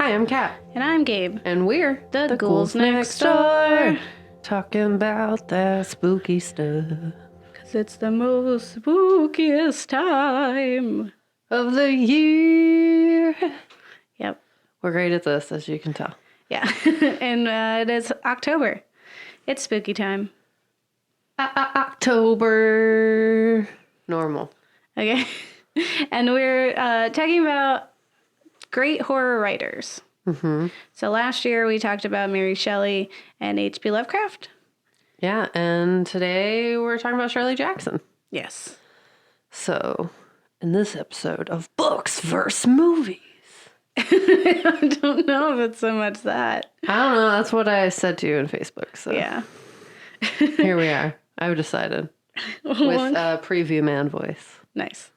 Hi, I'm Kat. And I'm Gabe. And we're the Ghouls Next Door. Talking about that spooky stuff. Because it's the most spookiest time of the year. Yep. We're great at this, as you can tell. Yeah. And it is October. It's spooky time. October. Normal. Okay. And we're talking about great horror writers. Mm-hmm. So last year we talked about Mary Shelley and H.P. Lovecraft. Yeah, and today we're talking about Shirley Jackson. Yes. So, in this episode of Books vs. Movies. I don't know if it's so much that. I don't know. That's what I said to you in Facebook. So yeah. Here we are. I've decided. With a preview man voice. Nice.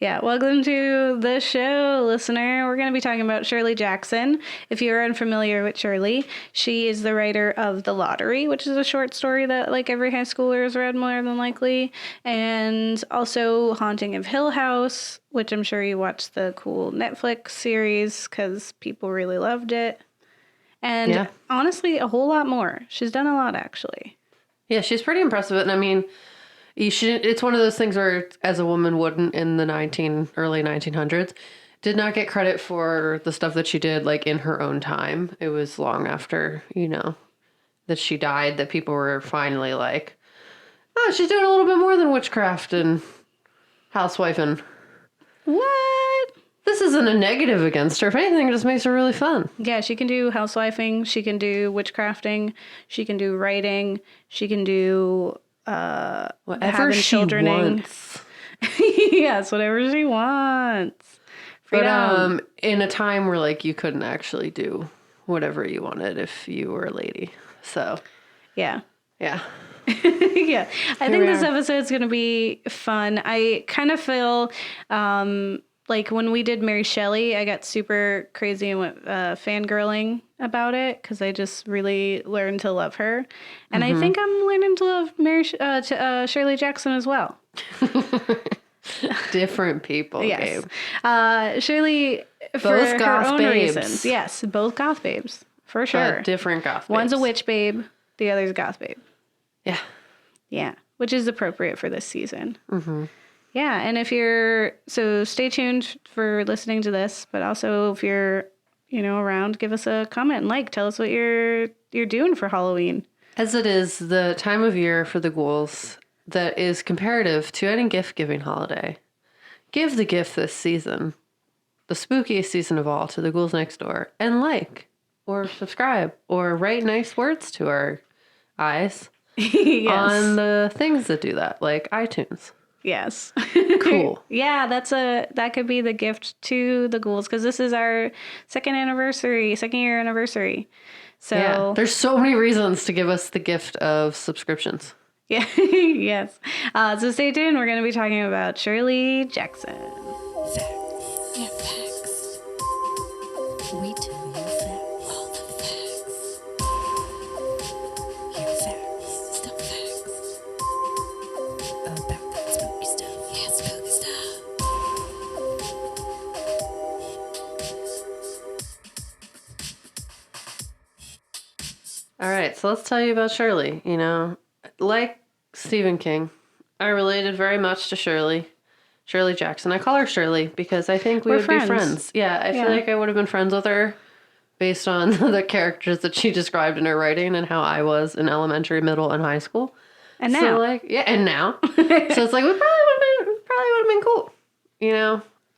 Yeah, welcome to the show, listener. We're going to be talking about Shirley Jackson. If you're unfamiliar with Shirley, she is the writer of The Lottery, which is a short story that like every high schooler has read more than likely, and also Haunting of Hill House, which I'm sure you watched the cool Netflix series because people really loved it. And honestly, a whole lot more. She's done a lot, actually. Yeah, she's pretty impressive. And I mean, it's one of those things where, as a woman wouldn't in the early 1900s, did not get credit for the stuff that she did, like, in her own time. It was long after, that she died that people were finally like, oh, she's doing a little bit more than witchcraft and housewifing. What? This isn't a negative against her. If anything, it just makes her really fun. Yeah, she can do housewifing. She can do witchcrafting. She can do writing. She can do... whatever she wants. Yes, whatever she wants. Freedom. But in a time where like you couldn't actually do whatever you wanted if you were a lady. So yeah. Yeah. Yeah. I think this episode's gonna be fun. I kind of feel like when we did Mary Shelley, I got super crazy and went fangirling about it because I just really learned to love her. And I think I'm learning to love Shirley Jackson as well. Different people, yes. Gabe. Shirley, both for her own babes. reasons. Yes, both goth babes, for sure. But different goth babes. One's a witch babe, the other's a goth babe. Yeah. Yeah, which is appropriate for this season. Mm-hmm. Yeah, and so stay tuned for listening to this, but also if you're, around, give us a comment and tell us what you're doing for Halloween. As it is the time of year for the ghouls that is comparative to any gift-giving holiday. Give the gift this season, the spookiest season of all, to the Ghouls Next Door, and or subscribe or write nice words to our eyes on the things that do that, like iTunes. Yes. Cool. Yeah, that could be the gift to the ghouls because this is our second year anniversary. So yeah, there's so many reasons to give us the gift of subscriptions. Yeah. Yes. So stay tuned. We're going to be talking about Shirley Jackson. Facts. Yeah, facts. We tell you facts. All the facts. Here facts. Still facts. About that spooky stuff. Yeah, spooky stuff. All right, so let's tell you about Shirley. Like Stephen King, I related very much to Shirley Jackson. I call her Shirley because I think we would be friends. Yeah, I feel like I would have been friends with her based on the characters that she described in her writing and how I was in elementary, middle, and high school. And now. So and now. So it's like, we probably would have been cool.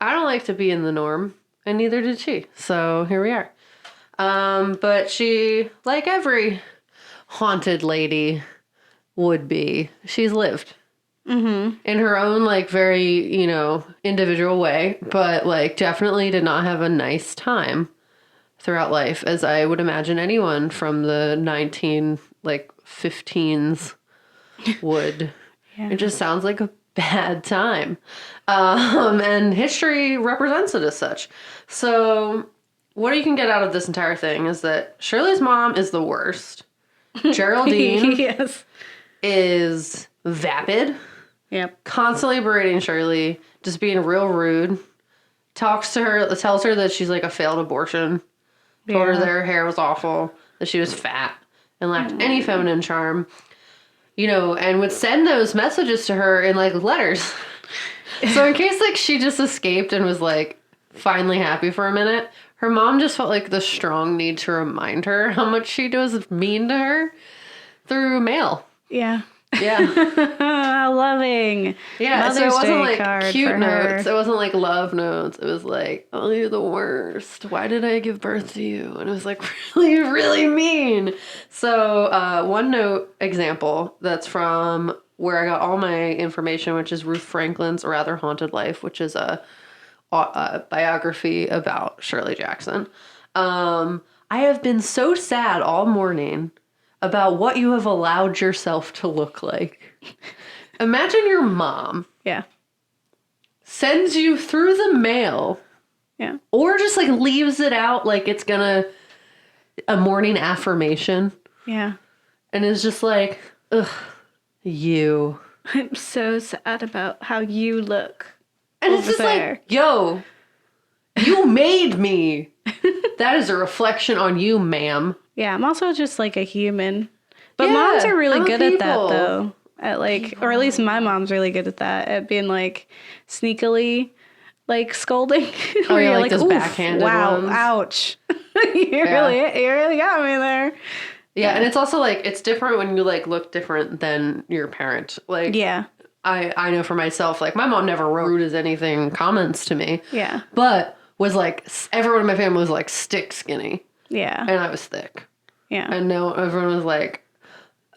I don't like to be in the norm, and neither did she. So here we are. But she, like every haunted lady would be, she's lived in her own very individual way, but definitely did not have a nice time throughout life, as I would imagine anyone from the 15s would. Yeah. It just sounds like a bad time, and history represents it as such. So what you can get out of this entire thing is that Shirley's mom is the worst. Geraldine is vapid. Yep. Constantly berating Shirley, just being real rude. Tells her that she's like a failed abortion. Told her Yeah. that her hair was awful, that she was fat, and lacked any feminine charm. You know, and would send those messages to her in, like, letters. So in case, like, she just escaped and was, like, finally happy for a minute, her mom just felt, like, the strong need to remind her how much she was mean to her through mail. Yeah. Yeah. How loving. Yeah, so it Mother's wasn't, Day like, card cute for notes. her. It wasn't, like, love notes. It was, like, oh, you're the worst. Why did I give birth to you? And it was, like, really, really mean. So one note example that's from where I got all my information, which is Ruth Franklin's Rather Haunted Life, which is a biography about Shirley Jackson. I have been so sad all morning about what you have allowed yourself to look like. Imagine your mom Yeah. sends you through the mail Yeah. or just like leaves it out like it's gonna a morning affirmation Yeah. and is just like, ugh, you. I'm so sad about how you look. And it's over just there. like, yo, you made me. That is a reflection on you, ma'am. Yeah, I'm also just like a human. But Yeah, moms are really I'm a good at that people. though. At like or at least my mom's really good at that. At being like sneakily like scolding. Oh, Where yeah, you're like those "Oof, backhanded wow, ones." ouch. you really got me there. Yeah, and it's also like it's different when you like look different than your parent. Like Yeah. I know for myself, like my mom never wrote rude as anything comments to me. Yeah. But was like everyone in my family was like stick skinny Yeah. and I was thick. Yeah. And no everyone was like,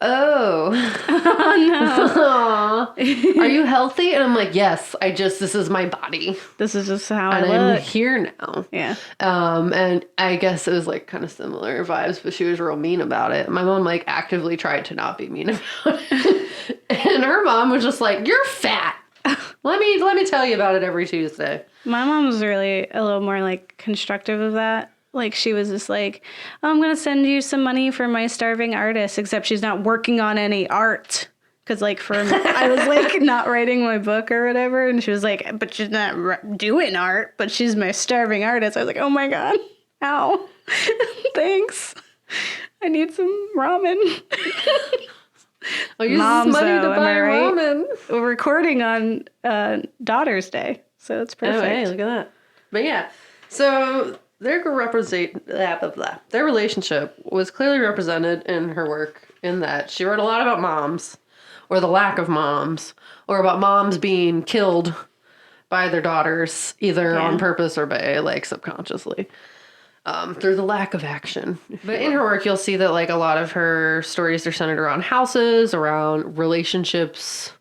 "Oh. Oh Aw. Are you healthy?" And I'm like, "Yes, this is my body. no. This is just how And I I'm look. here now." Yeah. And I guess it was like kind of similar vibes, but she was real mean about it. My mom like actively tried to not be mean about it. And her mom was just like, "You're fat. Let me tell you about it every Tuesday." My mom's really a little more like constructive of that. Like she was just like, oh, I'm going to send you some money for my starving artist, except she's not working on any art. Because like I was like not writing my book or whatever. And she was like, but she's not doing art, but she's my starving artist. I was like, oh my God. Ow. Thanks. I need some ramen. I'll use Moms, this money though, to am buy I right? ramen. We're recording on Daughter's Day. So it's perfect. Oh, hey, look at that. But yeah, so their their relationship was clearly represented in her work in that she wrote a lot about moms, or the lack of moms, or about moms being killed by their daughters, either on purpose or by like subconsciously, through the lack of action. But in her work, you'll see that like a lot of her stories are centered around houses, around relationships,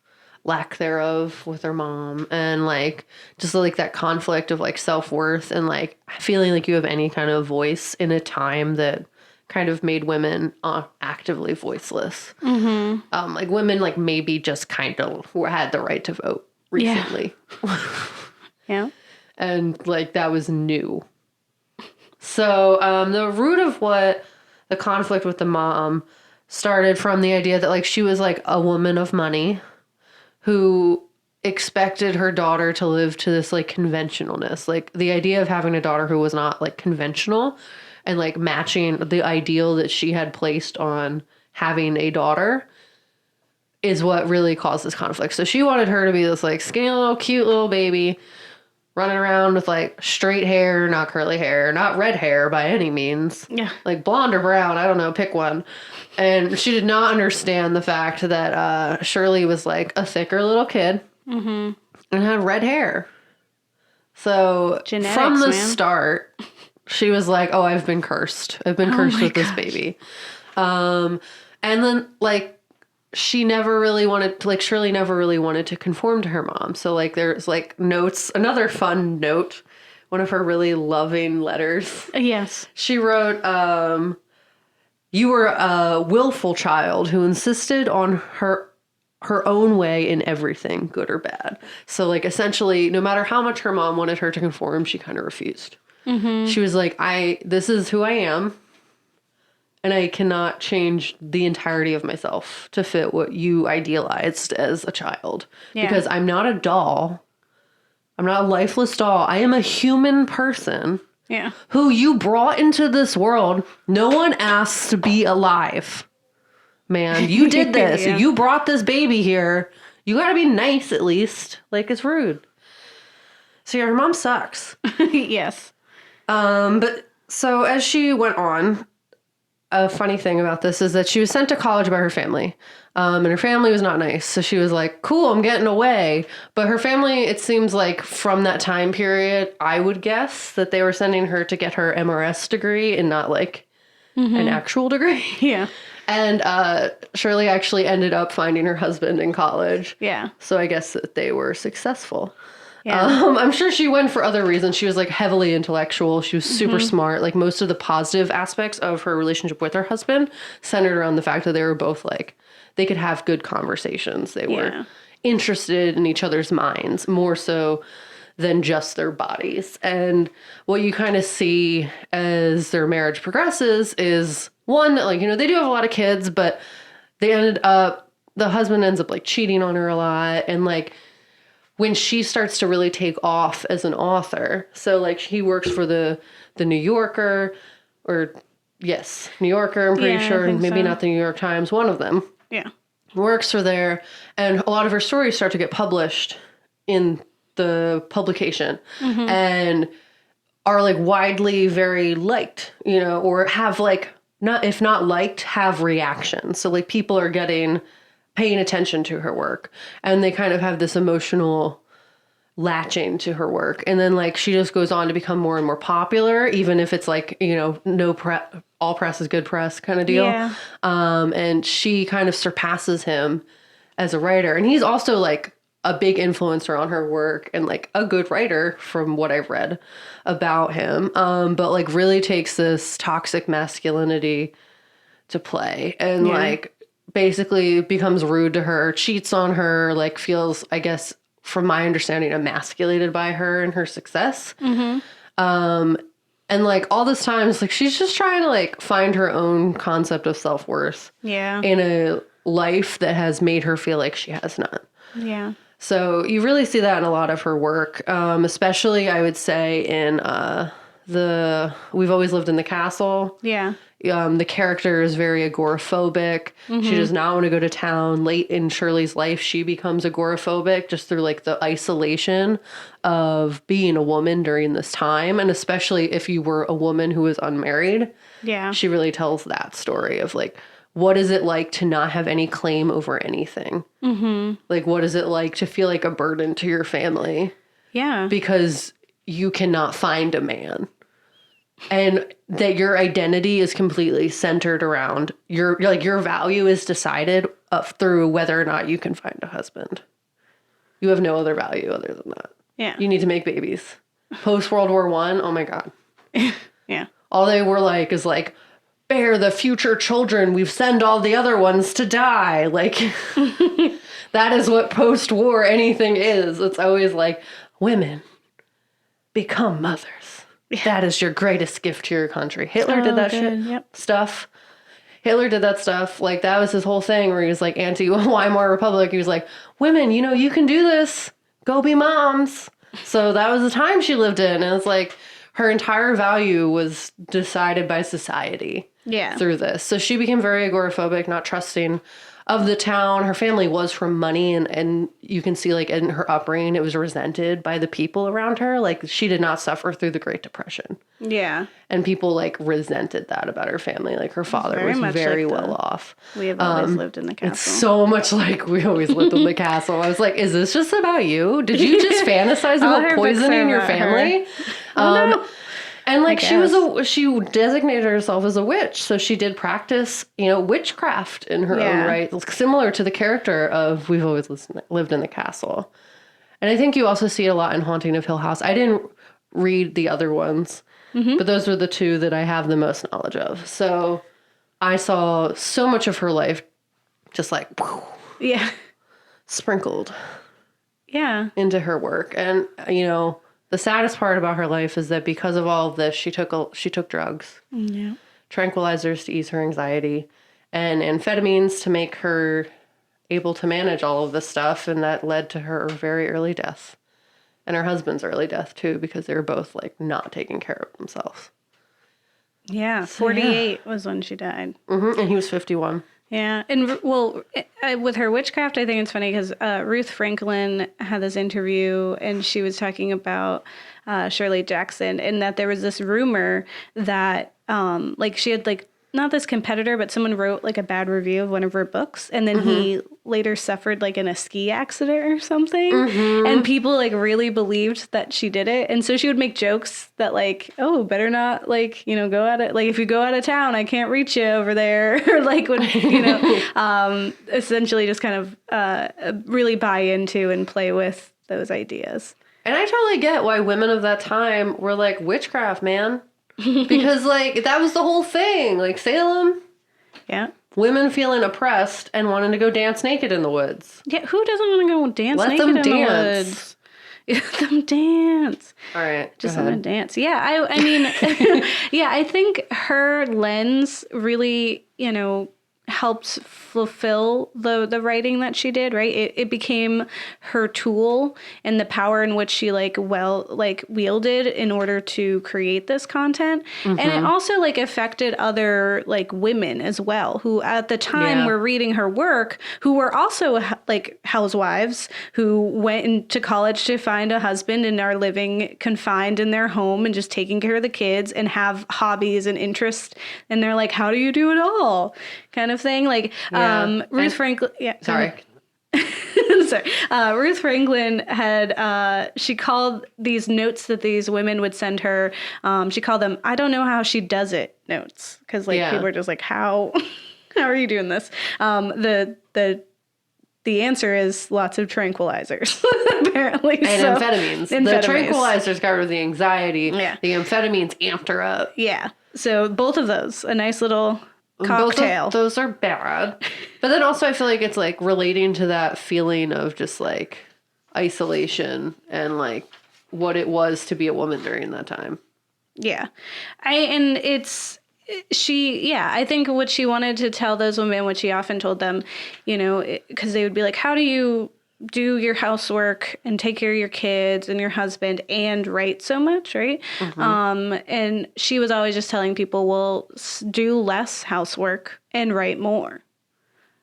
lack thereof with her mom, and like just like that conflict of like self-worth and like feeling like you have any kind of voice in a time that kind of made women actively voiceless. Mm-hmm. Like women like maybe just kind of had the right to vote recently. Yeah. And like that was new. So the root of what the conflict with the mom started from the idea that like she was like a woman of money who expected her daughter to live to this like conventionalness. Like the idea of having a daughter who was not like conventional and like matching the ideal that she had placed on having a daughter is what really caused this conflict. So she wanted her to be this like skinny little cute little baby running around with like straight hair, not curly hair, not red hair by any means. Yeah. Like blonde or brown, I don't know, pick one. And she did not understand the fact that Shirley was like a thicker little kid and had red hair. So Genetics, from the man. start, she was like, "Oh, I've been cursed. I've been cursed with this baby." And then like she never really wanted to, like Shirley never really wanted to conform to her mom. So like there's like notes, another fun note, one of her really loving letters. Yes. She wrote, "You were a willful child who insisted on her own way in everything, good or bad." So like essentially, no matter how much her mom wanted her to conform, she kind of refused. She was like, this is who I am. And I cannot change the entirety of myself to fit what you idealized as a child. Yeah. Because I'm not a doll. I'm not a lifeless doll. I am a human person Yeah. who you brought into this world. No one asks to be alive. Man, you did this. Yeah. You brought this baby here. You gotta be nice at least. Like, it's rude. So yeah, her mom sucks. Yes. But so as she went on, a funny thing about this is that she was sent to college by her family. And her family was not nice. So she was like, cool, I'm getting away. But her family, it seems like from that time period, I would guess that they were sending her to get her MRS degree and not like an actual degree. Yeah. And Shirley actually ended up finding her husband in college. Yeah. So I guess that they were successful. Yeah. I'm sure she went for other reasons. She was like heavily intellectual. She was super smart. Like most of the positive aspects of her relationship with her husband centered around the fact that they were both like, they could have good conversations. They were interested in each other's minds more so than just their bodies. And what you kind of see as their marriage progresses is one, that like, you know, they do have a lot of kids, but the husband ends up like cheating on her a lot. And like, when she starts to really take off as an author, so like he works for the New Yorker, or yes, New Yorker, I'm pretty sure, and maybe not the New York Times, one of them. Yeah. Works for there, and a lot of her stories start to get published in the publication and are like widely very liked, you know, or have like not, if not liked, have reactions. So like people are paying attention to her work, and they kind of have this emotional latching to her work. And then like she just goes on to become more and more popular, even if it's like, you know, all press is good press kind of deal. Yeah. And she kind of surpasses him as a writer. And he's also like a big influencer on her work and like a good writer from what I've read about him. But like really takes this toxic masculinity to play and like basically becomes rude to her, cheats on her, like feels, I guess, from my understanding, emasculated by her and her success. And like all this time, it's like she's just trying to like find her own concept of self-worth in a life that has made her feel like she has none. Yeah. So you really see that in a lot of her work, especially I would say in We've Always Lived in the Castle. Yeah. The character is very agoraphobic. She does not want to go to town. Late in Shirley's life, she becomes agoraphobic just through like the isolation of being a woman during this time. And especially if you were a woman who was unmarried. Yeah. She really tells that story of like, what is it like to not have any claim over anything? Like, what is it like to feel like a burden to your family? Yeah. Because you cannot find a man. And that your identity is completely centered around your value is decided through whether or not you can find a husband. You have no other value other than that. Yeah. You need to make babies. Post World War I, oh my God. Yeah. All they were like is like, bear the future children. We've sent all the other ones to die. Like, that is what post-war anything is. It's always like, women, become mothers. Yeah. That is your greatest gift to your country. Hitler did that stuff. Hitler did that stuff. Like, that was his whole thing where he was like anti-Weimar Republic. He was like, women, you know, you can do this. Go be moms. So that was the time she lived in. And it's like her entire value was decided by society through this. So she became very agoraphobic, not trusting of the town. Her family was from money, and you can see like in her upbringing, it was resented by the people around her. Like, she did not suffer through the Great Depression. Yeah. And people like resented that about her family. Like, her father was very well off. We have always lived in the castle. It's so much like We Always Lived in the Castle. I was like, is this just about you? Did you just fantasize about poisoning your family? No. And like she designated herself as a witch, so she did practice, you know, witchcraft in her own right, similar to the character of We've Always Lived in the Castle. And I think you also see it a lot in Haunting of Hill House. I didn't read the other ones, but those were the two that I have the most knowledge of. So I saw so much of her life just like sprinkled into her work. And you know, the saddest part about her life is that because of all of this, she took drugs, tranquilizers to ease her anxiety, and amphetamines to make her able to manage all of this stuff, and that led to her very early death And her husband's early death, too, because they were both, like, not taking care of themselves. Yeah, 48 was when she died. And he was 51. Yeah, and well, with her witchcraft, I think it's funny because Ruth Franklin had this interview, and she was talking about Shirley Jackson, and that there was this rumor that, like, she had, like, not this competitor, but someone wrote, like, a bad review of one of her books, and then he later suffered, like, in a ski accident or something, and people, like, really believed that she did it, and so she would make jokes that, like, oh, better not, like, you know, go out of, like, if you go out of town, I can't reach you over there, or, like, when, you know, essentially just kind of really buy into and play with those ideas. And I totally get why women of that time were like, witchcraft, man. Because, like, that was the whole thing. Like, Salem, Yeah. women feeling oppressed and wanting to go dance naked in the woods. Yeah, who doesn't want to go dance Let naked them in dance. the woods? Let them dance. All right. Just go let them ahead. dance. Yeah, I mean, yeah, I think her lens really, you know, helped fulfill the writing that she did, right? It became her tool and the power in which she wielded in order to create this content. And it also like affected other like women as well, who at the time were reading her work, who were also like housewives who went into college to find a husband and are living confined in their home and just taking care of the kids and have hobbies and interests. And they're like, how do you do it all? Kind of thing. Like, Ruth Franklin. Yeah. Sorry. Sorry. Ruth Franklin had, she called these notes that these women would send her, she called them, I don't know how she does it notes. Cause like people are just like, how are you doing this? The answer is lots of tranquilizers, apparently. And amphetamines. The tranquilizers got rid of the anxiety. Yeah. The amphetamines amped her up. Yeah. So both of those, a nice little cocktail. Both of those are bad. But then also I feel like it's like relating to that feeling of just like isolation and like what it was to be a woman during that time. Yeah. I think what she wanted to tell those women, what she often told them, you know, because they would be like, how do you do your housework and take care of your kids and your husband and write so much, right? And she was always just telling people, well, do less housework and write more.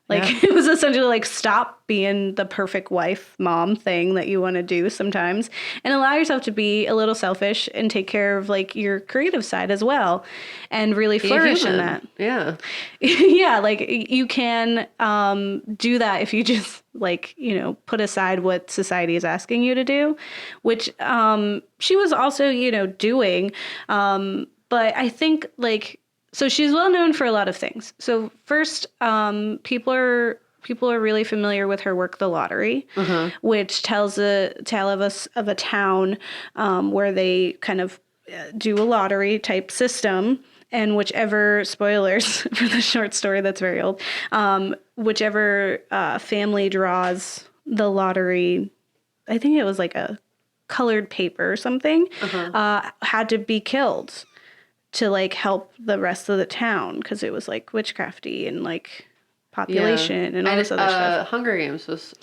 Like, it was essentially like, stop being the perfect wife, mom thing that you want to do sometimes and allow yourself to be a little selfish and take care of like your creative side as well and really flourish in that. Yeah. Yeah. Like you can do that if you just like, you know, put aside what society is asking you to do, which she was also, you know, doing. But I think like, so she's well known for a lot of things. So first, people are really familiar with her work, The Lottery, which tells a tale of a town where they kind of do a lottery type system, and whichever spoilers for the short story that's very old, whichever family draws the lottery, I think it was like a colored paper or something, had to be killed to like help the rest of the town because it was like witchcrafty and like population and all this other stuff. Hunger Games was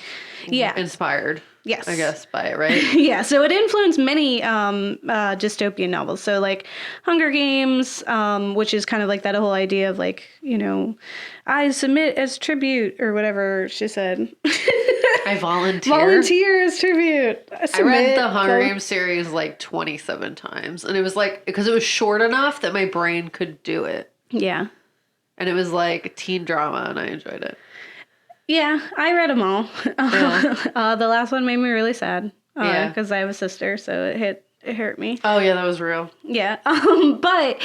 inspired. Yes. I guess by it, right? Yeah. So it influenced many dystopian novels. So like Hunger Games, which is kind of like that whole idea of like, you know, I submit as tribute or whatever she said. I volunteer. Volunteer as tribute. I read the Hunger Games series like 27 times. And it was like, because it was short enough that my brain could do it. Yeah. And it was like teen drama and I enjoyed it. Yeah, I read them all. Yeah. The last one made me really sad because I have a sister, so it hurt me. Oh yeah, that was real. Yeah, but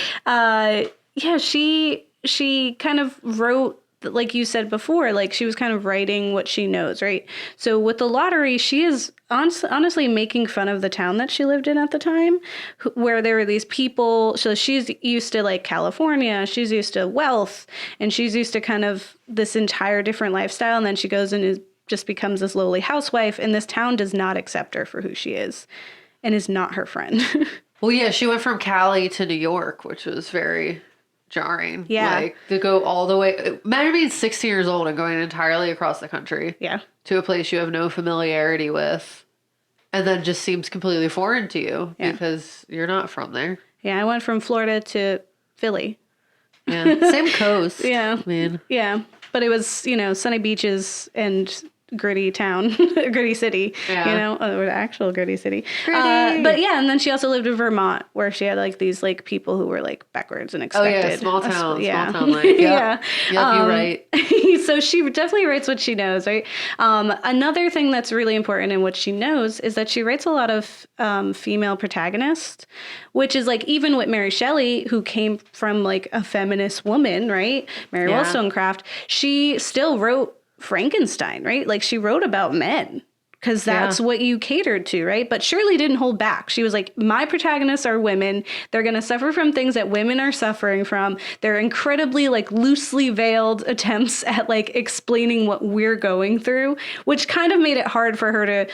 yeah, she kind of wrote, like you said before, like she was kind of writing what she knows, right? So with The Lottery, she is honestly making fun of the town that she lived in at the time, where there were these people. So she's used to like California, she's used to wealth, and she's used to kind of this entire different lifestyle. And then she goes and just becomes this lowly housewife, and this town does not accept her for who she is and is not her friend. Well, yeah, she went from Cali to New York, which was very jarring. Yeah. Like to go all the way. Imagine being 60 years old and going entirely across the country. Yeah. To a place you have no familiarity with. And then just seems completely foreign to you Yeah. because you're not from there. Yeah, I went from Florida to Philly. Yeah. Same coast. Yeah. I mean, Yeah. But it was, sunny beaches and gritty town, gritty city, Yeah. or the actual gritty city. Gritty. But yeah, and then she also lived in Vermont where she had like these like people who were like backwards and oh expected. yeah, small town life. Yep. Yeah. Yep, you're right. So she definitely writes what she knows, right? Another thing that's really important in what she knows is that she writes a lot of female protagonists, which is like even with Mary Shelley, who came from like a feminist woman, right? Mary Yeah. Wollstonecraft, she still wrote Frankenstein, right? Like she wrote about men because that's what you catered to, right? But Shirley didn't hold back. She was like, my protagonists are women. They're going to suffer from things that women are suffering from. They're incredibly like loosely veiled attempts at like explaining what we're going through, which kind of made it hard for her to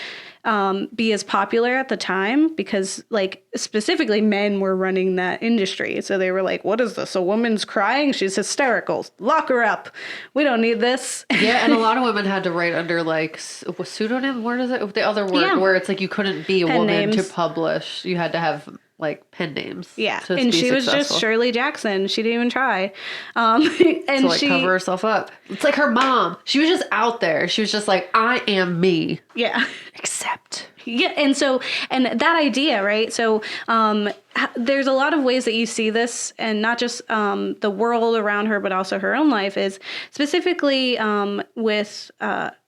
be as popular at the time because like specifically men were running that industry. So they were like, what is this? A woman's crying? She's hysterical. Lock her up. We don't need this. Yeah, and a lot of women had to write under like a pseudonym. Where is it? The other word where it's like you couldn't be a Pen woman names. to publish. You had to have like pen names. Yeah, to and be she was successful. just Shirley Jackson. She didn't even try. And to like she, cover herself up. It's like her mom. She was just out there. She was just like, I am me. yeah. Except. Yeah, and that idea, right? So there's a lot of ways that you see this, and not just the world around her, but also her own life is specifically with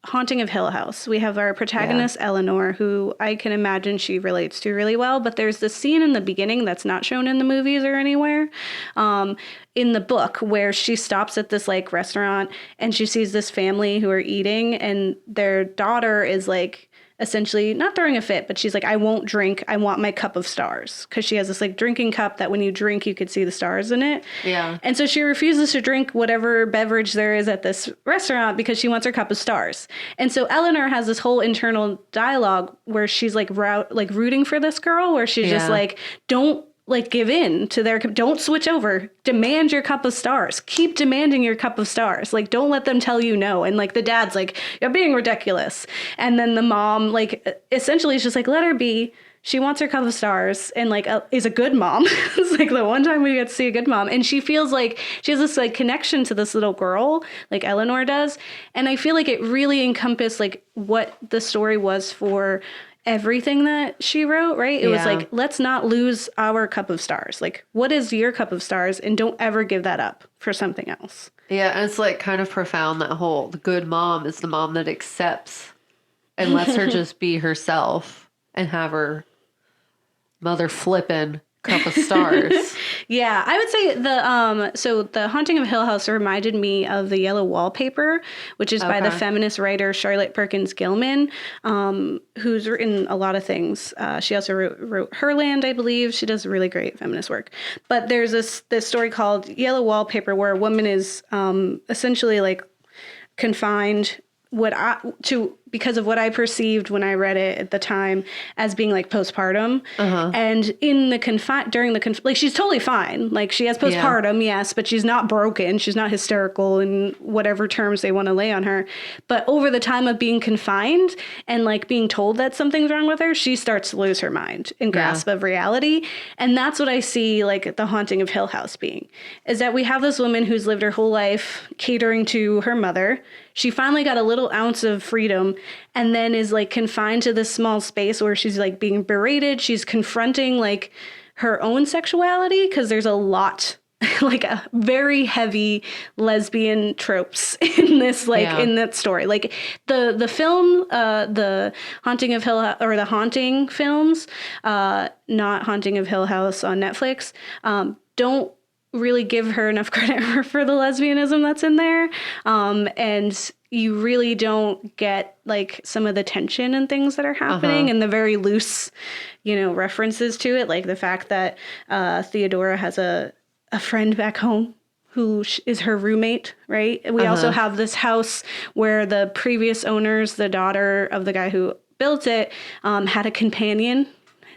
Haunting of Hill House. We have our protagonist, Eleanor, who I can imagine she relates to really well, but there's this scene in the beginning that's not shown in the movies or anywhere. In the book where she stops at this like restaurant and she sees this family who are eating and their daughter is like essentially not throwing a fit, but she's like, I won't drink. I want my cup of stars. Because she has this like drinking cup that when you drink, you could see the stars in it. Yeah. And so she refuses to drink whatever beverage there is at this restaurant because she wants her cup of stars. And so Eleanor has this whole internal dialogue where she's like rooting for this girl, where she's just like, don't like give in to their, don't switch over, demand your cup of stars, keep demanding your cup of stars. Like, don't let them tell you no. And like the dad's like, you're being ridiculous. And then the mom, like essentially is just like, let her be. She wants her cup of stars and like is a good mom. It's like the one time we get to see a good mom. And she feels like she has this like connection to this little girl, like Eleanor does. And I feel like it really encompassed like what the story was for everything that she wrote, right? It was like, let's not lose our cup of stars. Like, what is your cup of stars? And don't ever give that up for something else. Yeah, and it's like kind of profound that whole the good mom is the mom that accepts and lets her just be herself and have her mother flippin' cup of stars. Yeah, I would say the Haunting of Hill House reminded me of The Yellow Wallpaper, which is by the feminist writer Charlotte Perkins Gilman, who's written a lot of things. She also wrote Herland, I believe. She does really great feminist work. But there's this story called Yellow Wallpaper where a woman is essentially like confined because of what I perceived when I read it at the time as being like postpartum. And in the like she's totally fine. Like she has postpartum, yes, but she's not broken. She's not hysterical in whatever terms they want to lay on her. But over the time of being confined and like being told that something's wrong with her, she starts to lose her mind and grasp of reality. And that's what I see like the Haunting of Hill House being, is that we have this woman who's lived her whole life catering to her mother. She finally got a little ounce of freedom and then is like confined to this small space where she's like being berated. She's confronting like her own sexuality because there's a lot like a very heavy lesbian tropes in this in that story. Like the film, the Haunting of Hill or the Haunting films, not Haunting of Hill House on Netflix, don't really give her enough credit for the lesbianism that's in there. And you really don't get like some of the tension and things that are happening and the very loose, references to it. Like the fact that Theodora has a friend back home who is her roommate, right? We also have this house where the previous owners, the daughter of the guy who built it, had a companion.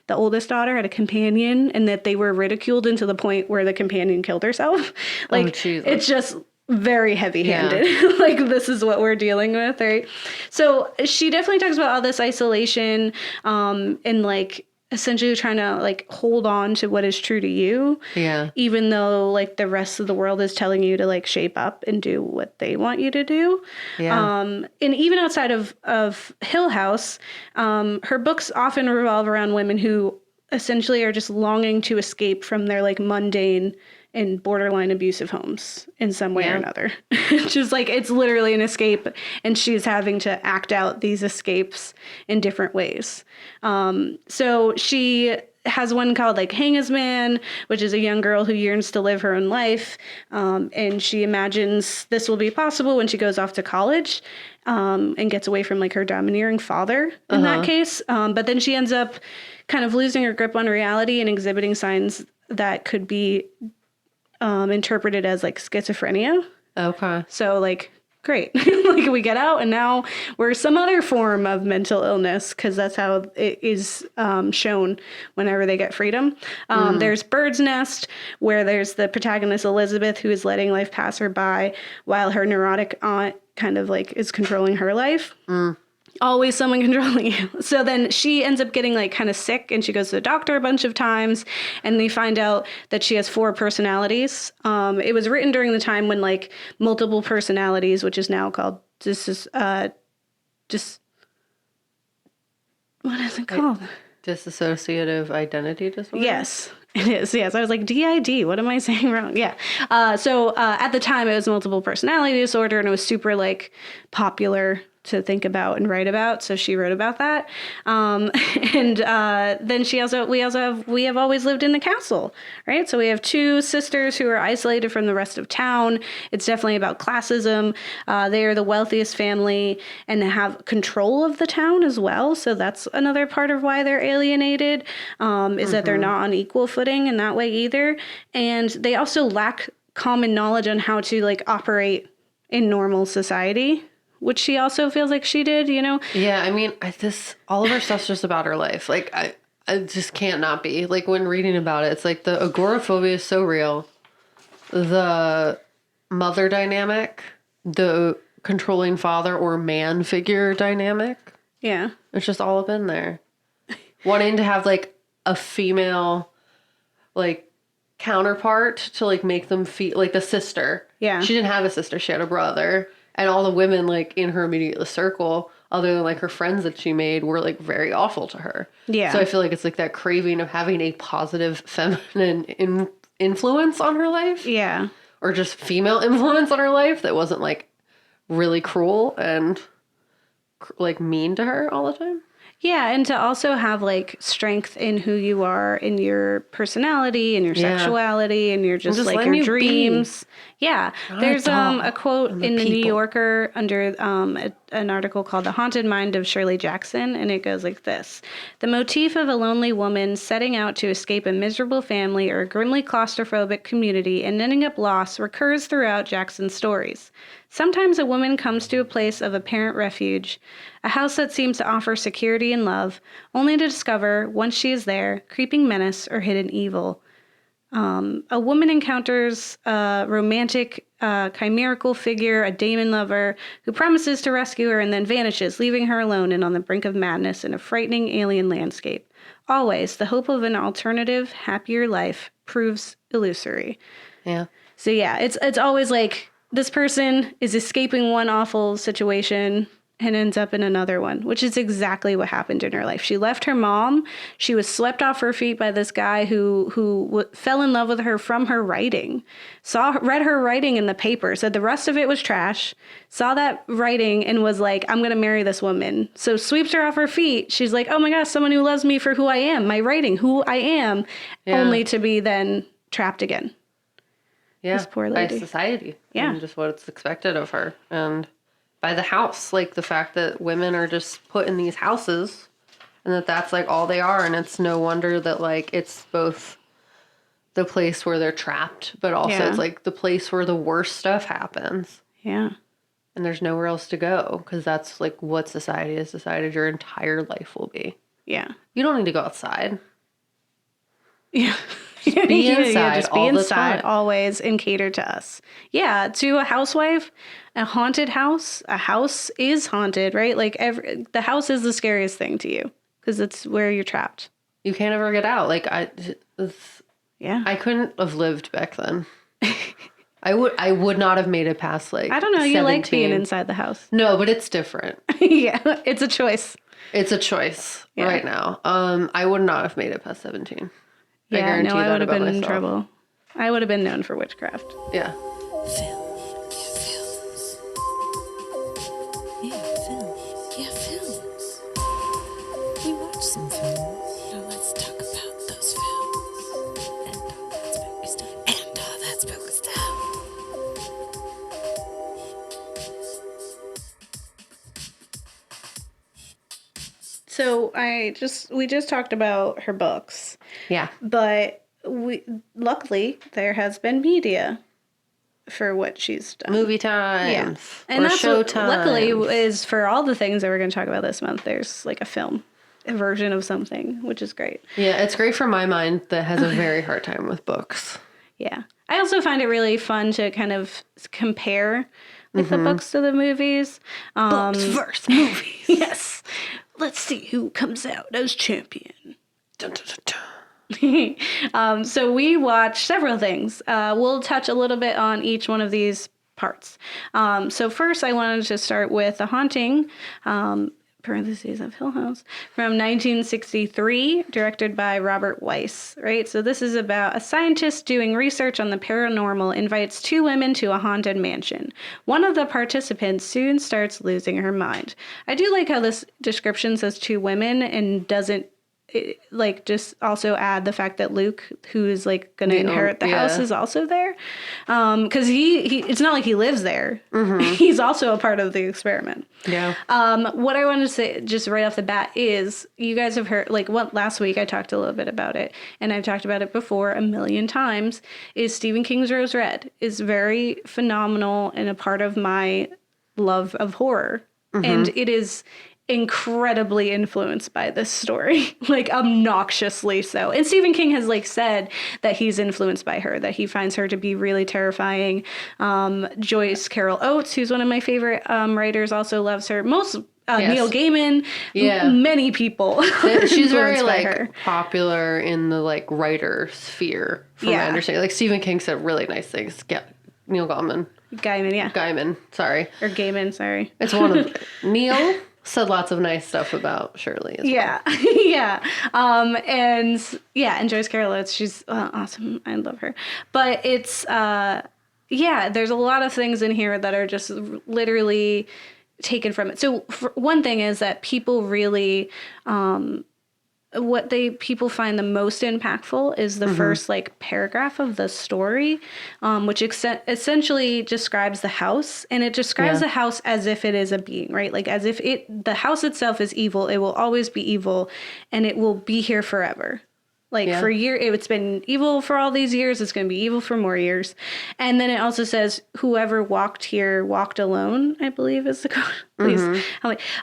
The oldest daughter had a companion, and that they were ridiculed into the point where the companion killed herself. Like, it's just very heavy-handed. Like, this is what we're dealing with, right? So she definitely talks about all this isolation, and like essentially trying to like hold on to what is true to you. Yeah. Even though like the rest of the world is telling you to like shape up and do what they want you to do. Yeah. And even outside of Hill House, her books often revolve around women who essentially are just longing to escape from their like mundane and borderline abusive homes in some way or another. Just like, it's literally an escape, and she's having to act out these escapes in different ways. So she has one called like Hang His Man, which is a young girl who yearns to live her own life. And she imagines this will be possible when she goes off to college, and gets away from like her domineering father in that case. But then she ends up kind of losing her grip on reality and exhibiting signs that could be interpreted as like schizophrenia. Okay. So like, great. Like, we get out and now we're some other form of mental illness, because that's how it is shown whenever they get freedom. There's Bird's Nest, where there's the protagonist Elizabeth, who is letting life pass her by while her neurotic aunt kind of like is controlling her life. Always someone controlling you. So then she ends up getting like kind of sick, and she goes to the doctor a bunch of times, and they find out that she has 4 personalities. It was written during the time when like multiple personalities, which is now called what is it called? Dissociative identity disorder? Yes, it is. Yes. I was like, DID. What am I saying wrong? Yeah. So at the time, it was multiple personality disorder, and it was super like popular to think about and write about. So she wrote about that. And then we have always lived in the castle, right? So we have 2 sisters who are isolated from the rest of town. It's definitely about classism. They are the wealthiest family and have control of the town as well. So that's another part of why they're alienated, is that they're not on equal footing in that way either. And they also lack common knowledge on how to like operate in normal society, which she also feels like she did, you know? Yeah, I mean, all of her stuff's just about her life. Like, I just can't not be. Like, when reading about it, it's like the agoraphobia is so real. The mother dynamic, the controlling father or man figure dynamic. Yeah. It's just all up in there. Wanting to have, like, a female, like, counterpart to, like, make them feel, like, the sister. Yeah. She didn't have a sister, she had a brother. And all the women, like, in her immediate circle, other than, like, her friends that she made, were, like, very awful to her. Yeah. So I feel like it's, like, that craving of having a positive feminine influence on her life. Yeah. Or just female influence on her life that wasn't, like, really cruel and, like, mean to her all the time. Yeah, and to also have like strength in who you are, in your personality, and your sexuality, and your just like your dreams. Yeah, there's a quote in the New Yorker under an article called "The Haunted Mind of Shirley Jackson," and it goes like this: "The motif of a lonely woman setting out to escape a miserable family or a grimly claustrophobic community and ending up lost recurs throughout Jackson's stories. Sometimes a woman comes to a place of apparent refuge, a house that seems to offer security and love, only to discover, once she is there, creeping menace or hidden evil. A woman encounters a romantic, chimerical figure, a daemon lover, who promises to rescue her and then vanishes, leaving her alone and on the brink of madness in a frightening alien landscape. Always, the hope of an alternative, happier life proves illusory." Yeah. So yeah, it's always like, this person is escaping one awful situation and ends up in another one, which is exactly what happened in her life. She left her mom. She was swept off her feet by this guy who fell in love with her from her writing, read her writing in the paper, said the rest of it was trash, saw that writing and was like, I'm going to marry this woman. So sweeps her off her feet. She's like, oh my gosh, someone who loves me for who I am, my writing, who I am, only to be then trapped again. Yeah, this poor lady. by society. Yeah. And just what's expected of her. And by the house, like the fact that women are just put in these houses and that's like all they are. And it's no wonder that like it's both the place where they're trapped, but also it's like the place where the worst stuff happens. Yeah. And there's nowhere else to go because that's like what society has decided your entire life will be. Yeah. You don't need to go outside. Yeah. be inside just all be the inside time. always and cater to us. Yeah, to a housewife, a haunted house, a house is haunted, right? Like the house is the scariest thing to you because it's where you're trapped. You can't ever get out. Like Yeah. I couldn't have lived back then. I would not have made it past like I don't know. You like being 17. inside the house. No, but it's different. Yeah, it's a choice. It's a choice right now. I would not have made it past 17. I Yeah, guarantee no, I that would have about been in myself. trouble. I would have been known for witchcraft. Yeah. Film. Yeah, films. Yeah, films. We watched some films. Now let's talk about those films. And all that spooky stuff. And all that spooky stuff. So we just talked about her books, Yeah. but luckily there has been media for what she's done. Movie times. Yeah. And Or that's show what, luckily, times. is for all the things that we're going to talk about this month, there's like a version of something, which is great. Yeah, it's great for my mind that has a very hard time with books. Yeah. I also find it really fun to kind of compare like the books to the movies. Books versus movies. Yes. Let's see who comes out as champion. Dun, dun, dun, dun. So we watched several things. We'll touch a little bit on each one of these parts. So first, I wanted to start with The Haunting, parentheses of Hill House, from 1963, directed by Robert Weiss, right? So this is about a scientist doing research on the paranormal invites two women to a haunted mansion. One of the participants soon starts losing her mind. I do like how this description says two women and doesn't like just also add the fact that Luke, who is like going to inherit the house, is also there. Because he it's not like he lives there. He's also a part of the experiment. Yeah. What I wanted to say just right off the bat is you guys have heard, like last week I talked a little bit about it, and I've talked about it before a million times, is Stephen King's Rose Red is very phenomenal and a part of my love of horror. And it is incredibly influenced by this story, like obnoxiously so. And Stephen King has like said that he's influenced by her, that he finds her to be really terrifying. Joyce Carol Oates, who's one of my favorite writers, also loves her. Neil Gaiman, many people. She's very influenced by like her. popular in the like writer sphere, from my understanding. Like Stephen King said really nice things. Yeah, Neil Gaiman. Gaiman, sorry. Or Gaiman, sorry. It's one of Neil said lots of nice stuff about Shirley as well. And Joyce Carol Oates, she's awesome. I love her. But it's there's a lot of things in here that are just literally taken from it. So one thing is that people really people find the most impactful is the first like paragraph of the story, which essentially describes the house, and it describes the house as if it is a being, right? Like as if the house itself is evil. It will always be evil, and it will be here forever. Like for it's been evil for all these years. It's going to be evil for more years. And then it also says, whoever walked here walked alone, I believe is the quote. Please.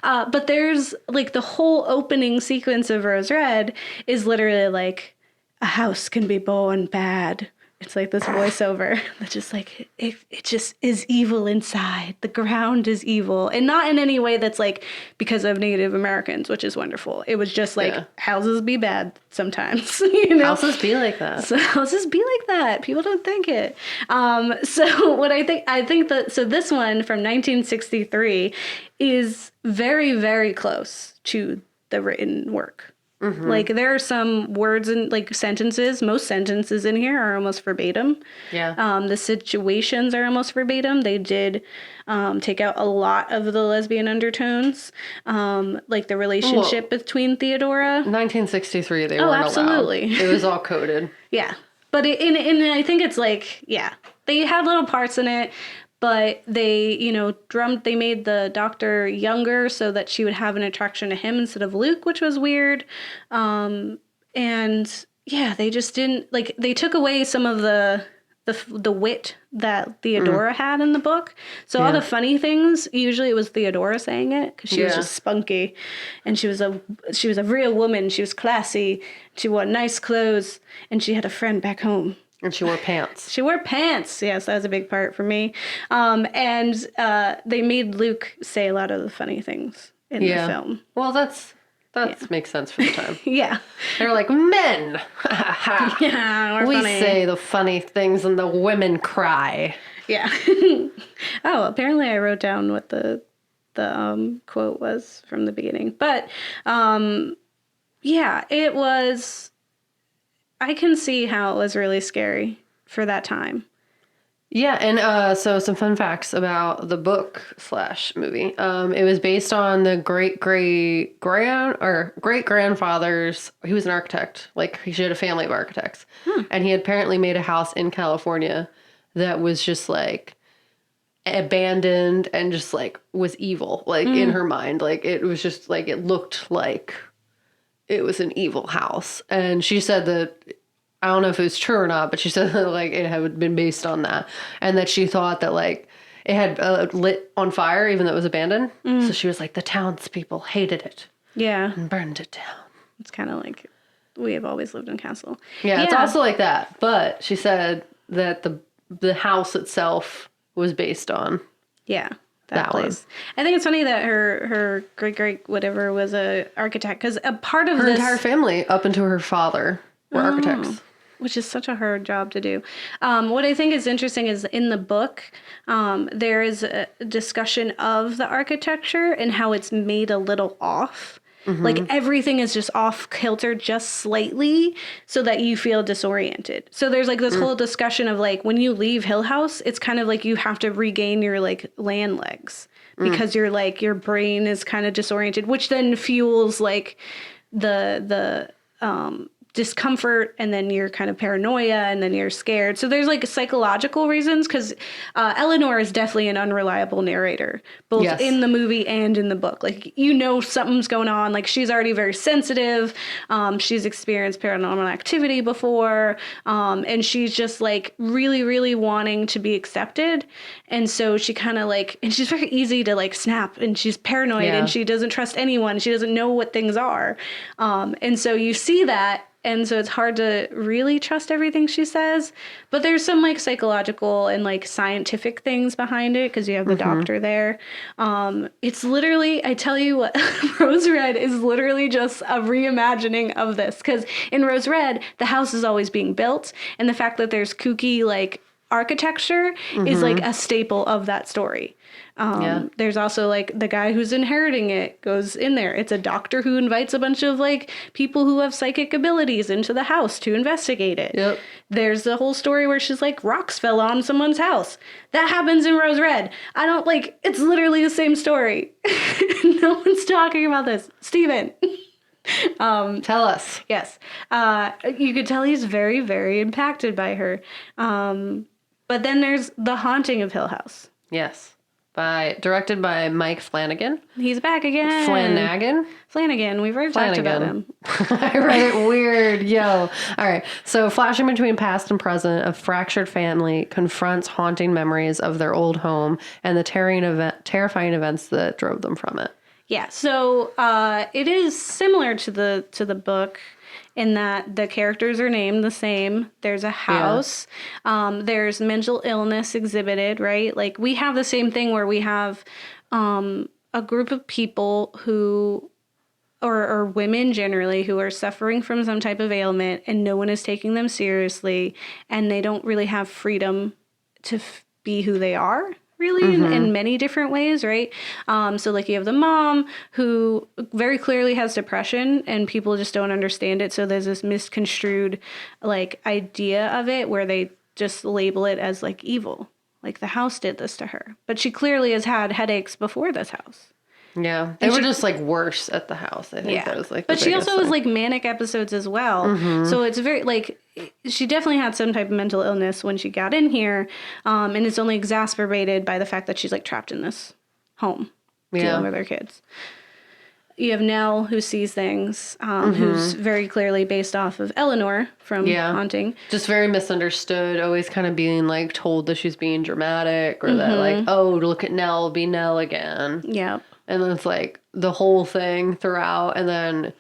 But there's like the whole opening sequence of Rose Red is literally like, a house can be born bad. It's like this voiceover that just like, it just is evil inside. The ground is evil. And not in any way that's like because of Native Americans, which is wonderful. It was just like houses be bad sometimes. You know? Houses be like that. So houses be like that. People don't think it. So what I think that this one from 1963 is very, very close to the written work. Like there are some words and like sentences. Most sentences in here are almost verbatim. Yeah. The situations are almost verbatim. They did take out a lot of the lesbian undertones, like the relationship between Theodora. 1963, they weren't absolutely. allowed. It was all coded. Yeah, but I think it's like they had little parts in it. But they, they made the doctor younger so that she would have an attraction to him instead of Luke, which was weird. They just didn't, like, they took away some of the the wit that Theodora had in the book. So all Yeah. the funny things, usually it was Theodora saying it because she was Yeah. just spunky, and she was a real woman. She was classy. She wore nice clothes, and she had a friend back home. And she wore pants. She wore pants. Yes, that was a big part for me. And they made Luke say a lot of the funny things in the film. Well, that makes sense for the time. Yeah. They're like, men! Yeah, we're We funny. say the funny things and the women cry. Yeah. Oh, apparently I wrote down what the quote was from the beginning. But yeah, it was. I can see how it was really scary for that time. Yeah, and so some fun facts about the book / movie. It was based on the great grandfather's. He was an architect. Like, he had a family of architects, and he had apparently made a house in California that was just like abandoned and just like was evil. Like in her mind, like it was just like it looked like it was an evil house, and she said that. I don't know if it was true or not, but she said that, like, it had been based on that. And that she thought that, like, it had lit on fire, even though it was abandoned. So she was like, the townspeople hated it. Yeah. And burned it down. It's kind of like we have always lived in Castle. Yeah, it's also like that. But she said that the house itself was based on. Yeah. That place. I think it's funny that her great whatever was a architect, because a part of Her this entire family, up into her father, were architects. which is such a hard job to do. What I think is interesting is in the book, there is a discussion of the architecture and how it's made a little off. Like everything is just off kilter just slightly so that you feel disoriented. So there's like this whole discussion of like when you leave Hill House, it's kind of like you have to regain your like land legs because you're like your brain is kind of disoriented, which then fuels like the discomfort, and then you're kind of paranoia, and then you're scared. So there's like psychological reasons, because Eleanor is definitely an unreliable narrator, both in the movie and in the book. Like, you know, something's going on. Like, she's already very sensitive. She's experienced paranormal activity before. And she's just like really, really wanting to be accepted. And so she kind of like, and she's very easy to like snap, and she's paranoid and she doesn't trust anyone. She doesn't know what things are. And so you see that. And so it's hard to really trust everything she says. But there's some like psychological and like scientific things behind it, because you have the doctor there. It's literally, I tell you what, Rose Red is literally just a reimagining of this. Because in Rose Red, the house is always being built. And the fact that there's kooky like architecture is like a staple of that story. There's also like the guy who's inheriting it goes in there. It's a doctor who invites a bunch of like people who have psychic abilities into the house to investigate it. Yep. There's the whole story where she's like, rocks fell on someone's house. That happens in Rose Red. I don't like, it's literally the same story. No one's talking about this. Steven. Tell us. Yes. You could tell he's very, very impacted by her. But then there's The Haunting of Hill House. Yes. Directed by Mike Flanagan. He's back again. Flanagan. We've already talked about him. I read it weird. Yo. All right. So, flashing between past and present, a fractured family confronts haunting memories of their old home and the terrifying events that drove them from it. Yeah. So, it is similar to the book, in that the characters are named the same. There's a house. Yeah. There's mental illness exhibited, right? Like, we have the same thing where we have a group of people who, or women generally, who are suffering from some type of ailment, and no one is taking them seriously, and they don't really have freedom to be who they are. Really, in many different ways, right? So, like, you have the mom who very clearly has depression, and people just don't understand it. So there's this misconstrued, like, idea of it where they just label it as, like, evil. Like, the house did this to her. But she clearly has had headaches before this house. Yeah. They were just, like, worse at the house. I think that was, like, but she also has, like, manic episodes as well. So it's very, like, she definitely had some type of mental illness when she got in here. And it's only exacerbated by the fact that she's, like, trapped in this home dealing with her kids. you have Nell, who sees things, who's very clearly based off of Eleanor from Haunting. Just very misunderstood, always kind of being like told that she's being dramatic or that like, oh, look at Nell, be Nell again. Yeah. And then it's like the whole thing throughout. And then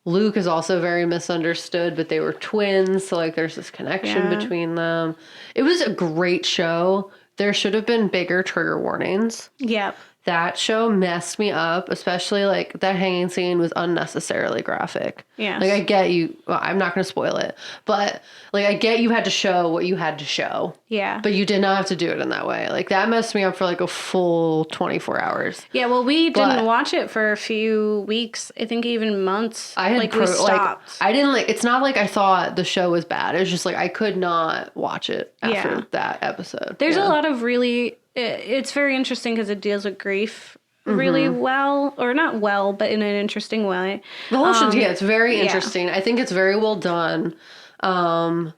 Luke is also very misunderstood, but they were twins. So like there's this connection between them. It was a great show. There should have been bigger trigger warnings. Yep. That show messed me up, especially like that hanging scene was unnecessarily graphic. Yes. Like I get you, well, I'm not going to spoil it, but like I get you had to show what you had to show. Yeah. But you did not have to do it in that way. Like that messed me up for like a full 24 hours. Yeah, well, we didn't watch it for a few weeks. I think even months. I had we stopped. I didn't like. It's not like I thought the show was bad. It was just like I could not watch it after that episode. There's a lot of really. It's very interesting because it deals with grief really well, or not well, but in an interesting way. The whole show, it's very interesting. I think it's very well done. I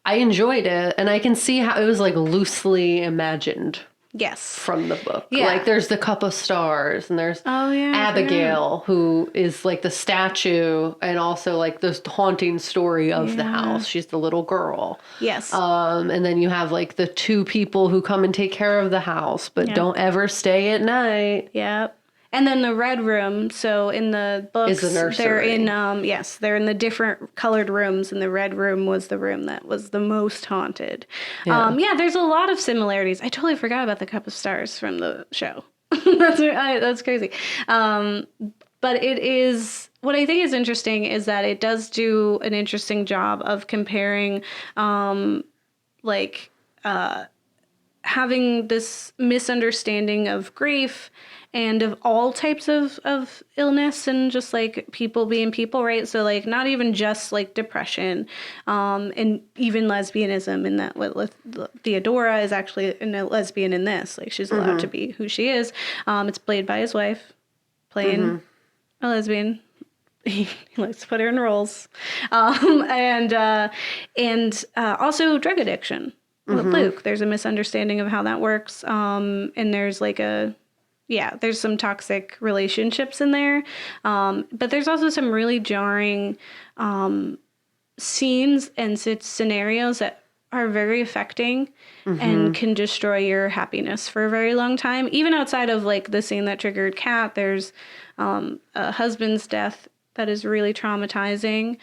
enjoyed it, and I can see how it was like loosely imagined. Yes. From the book. Yeah. Like there's the Cup of Stars and there's Abigail who is like the statue and also like the haunting story of the house. She's the little girl. Yes. And then you have like the two people who come and take care of the house but don't ever stay at night. Yep. And then the red room. So in the books, is the nursery. They're in they're in the different colored rooms, and the red room was the room that was the most haunted. Yeah. There's a lot of similarities. I totally forgot about the Cup of Stars from the show. That's crazy. But it is, what I think is interesting is that it does do an interesting job of comparing, having this misunderstanding of grief and of all types of illness and just like people being people, right? So like not even just like depression, and even lesbianism, in that what Theodora is actually a lesbian in this. Like she's allowed to be who she is. It's played by his wife, playing a lesbian. He likes to put her in roles. And also drug addiction with Luke. There's a misunderstanding of how that works. And there's like there's some toxic relationships in there. But there's also some really jarring scenes and scenarios that are very affecting and can destroy your happiness for a very long time. Even outside of like the scene that triggered Kat, there's a husband's death that is really traumatizing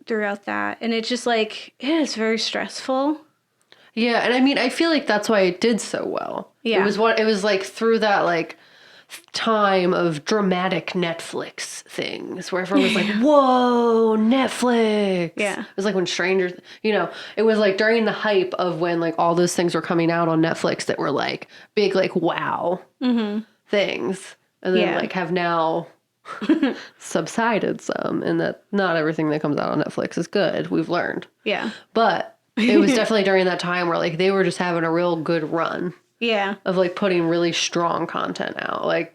throughout that. And it's just like, it's very stressful. Yeah, and I mean, I feel like that's why it did so well. Yeah. It was like through that like time of dramatic Netflix things where everyone was like, whoa, Netflix. Yeah. It was like when strangers, it was like during the hype of when like all those things were coming out on Netflix that were like big, like wow things. And then like have now subsided some, and that not everything that comes out on Netflix is good. We've learned. Yeah. But it was definitely during that time where like they were just having a real good run. Yeah. Of like putting really strong content out. Like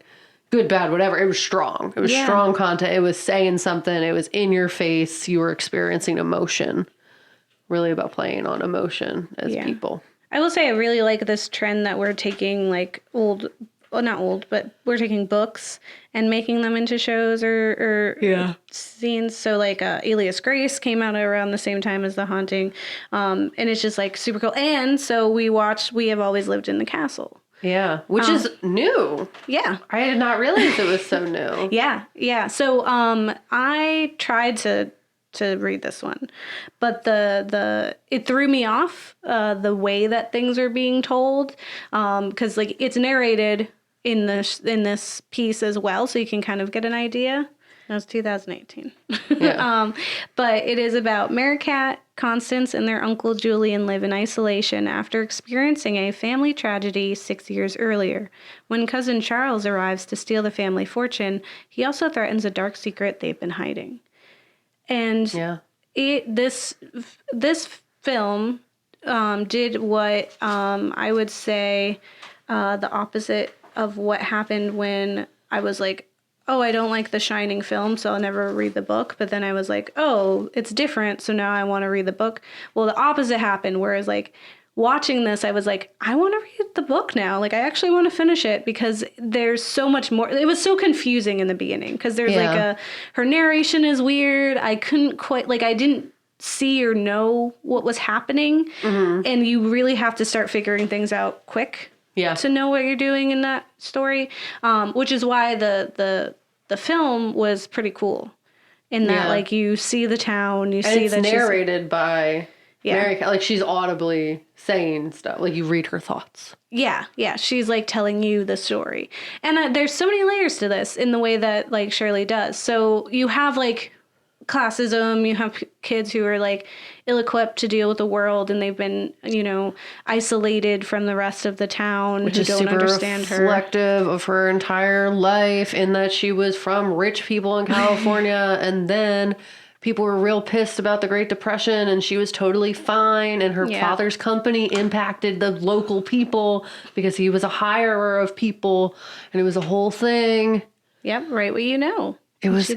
good, bad, whatever. It was strong. It was strong content. It was saying something. It was in your face. You were experiencing emotion. Really about playing on emotion as people. I will say I really like this trend that we're taking like not old, but we're taking books and making them into shows or scenes. So like Alias Grace came out around the same time as The Haunting. And it's just like super cool. And so we watched We Have Always Lived in the Castle. Yeah, which is new. Yeah. I did not realize it was so new. Yeah. So I tried to read this one, but it threw me off the way that things are being told, because like it's narrated in this piece as well, so you can kind of get an idea. That was 2018. Yeah. But it is about Merricat, Constance, and their uncle Julian live in isolation after experiencing a family tragedy 6 years earlier. When cousin Charles arrives to steal the family fortune, he also threatens a dark secret they've been hiding. And this film did what I would say the opposite of what happened when I was like, oh, I don't like the Shining film, so I'll never read the book. But then I was like, oh, it's different, so now I want to read the book. Well, the opposite happened, whereas like watching this, I was like, I want to read the book now. Like, I actually want to finish it because there's so much more. It was so confusing in the beginning because there's her narration is weird. I couldn't quite, like, I didn't see or know what was happening. And you really have to start figuring things out quick to know what you're doing in that story. Which is why the film was pretty cool in that, like, you see the town, you see that it's narrated by Mary, like, she's audibly saying stuff. Like, you read her thoughts. Yeah. She's, like, telling you the story. And there's so many layers to this in the way that, like, Shirley does. So you have, like, classism, you have kids who are, like, ill-equipped to deal with the world, and they've been, you know, isolated from the rest of the town, which who is don't super understand her. Reflective of her entire life, in that she was from rich people in California, and then people were real pissed about the Great Depression, and she was totally fine, and her father's company impacted the local people because he was a hirer of people, and it was a whole thing. Yep, right what you know. It was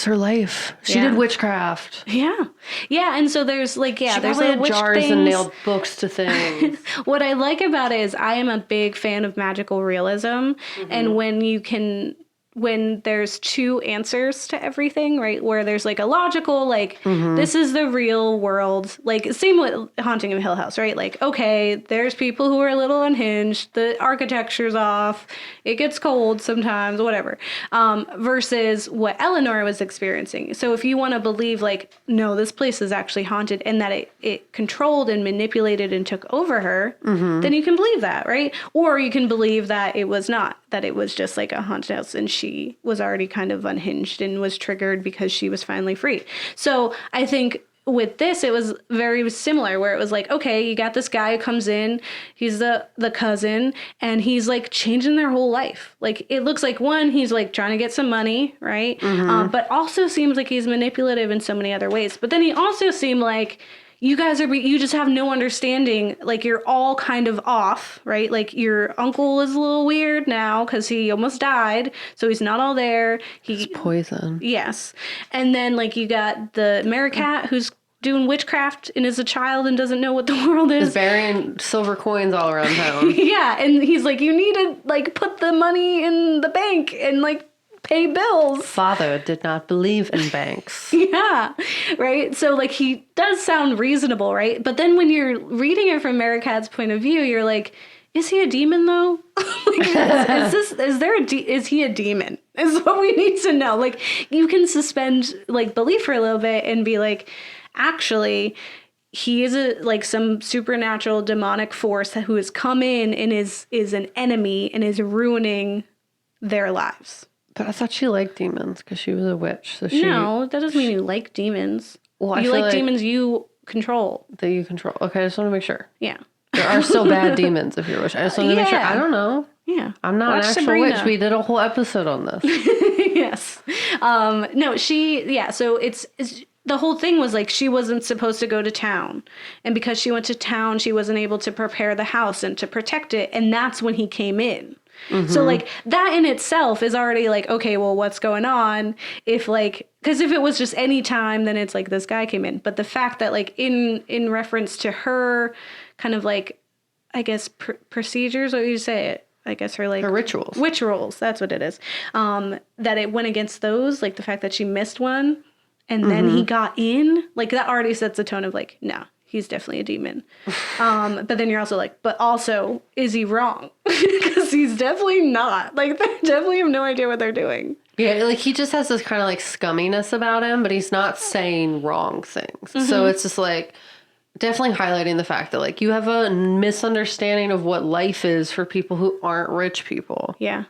her life. She did witchcraft. Yeah. And so there's, like, she there's probably had witch jars things. and nailed books to things. What I like about it is I am a big fan of magical realism, and when there's two answers to everything, right? Where there's, like, a logical, like, this is the real world. Like, same with Haunting of Hill House, right? Like, okay, there's people who are a little unhinged. The architecture's off. It gets cold sometimes, whatever. Versus what Eleanor was experiencing. So if you want to believe, like, no, this place is actually haunted, and that it controlled and manipulated and took over her, then you can believe that, right? Or you can believe that it was not, that it was just, like, a haunted house, and she was already kind of unhinged and was triggered because she was finally free. So I think with this, it was very similar, where it was like, okay, you got this guy who comes in, he's the cousin, and he's, like, changing their whole life. Like, it looks like, one, he's, like, trying to get some money, right? But also seems like he's manipulative in so many other ways. But then he also seemed like, you guys you just have no understanding. Like, you're all kind of off, right? Like, your uncle is a little weird now because he almost died, so he's not all there. He's poison. Yes. And then, like, you got the Merricat who's doing witchcraft and is a child and doesn't know what the world is. He's burying silver coins all around town. And he's like, you need to, like, put the money in the bank and, like, pay bills. Father did not believe in banks. Right? So, like, he does sound reasonable, right? But then when you're reading it from Merricat's point of view, you're like, is he a demon, though? Like, is he a demon? Is what we need to know. Like, you can suspend, like, belief for a little bit and be like, actually, he is some supernatural demonic force who has come in and is an enemy and is ruining their lives. But I thought she liked demons because she was a witch. So No, that doesn't mean you like demons. Well, you like demons you control. That you control. Okay, I just want to make sure. Yeah. There are still bad demons if you're a witch. I just want to make sure. I don't know. Yeah. I'm not an actual witch. We did a whole episode on this. Yes. No, so it's the whole thing was, like, she wasn't supposed to go to town. And because she went to town, she wasn't able to prepare the house and to protect it. And that's when he came in. So, like, that in itself is already, like, okay, well, what's going on? If, like, because if it was just any time, then it's like this guy came in. But the fact that, like, in reference to her kind of, like, I guess, procedures, what would you say it? I guess her, like... Her rituals. Rituals, that's what it is. That it went against those, like, the fact that she missed one, and then he got in, like, that already sets the tone of, like, no, he's definitely a demon. But then you're also like, but also, is he wrong? Because he's definitely not. Like, they definitely have no idea what they're doing. Yeah, like, he just has this kind of, like, scumminess about him, but he's not saying wrong things. So it's just, like, definitely highlighting the fact that, like, you have a misunderstanding of what life is for people who aren't rich people. Yeah.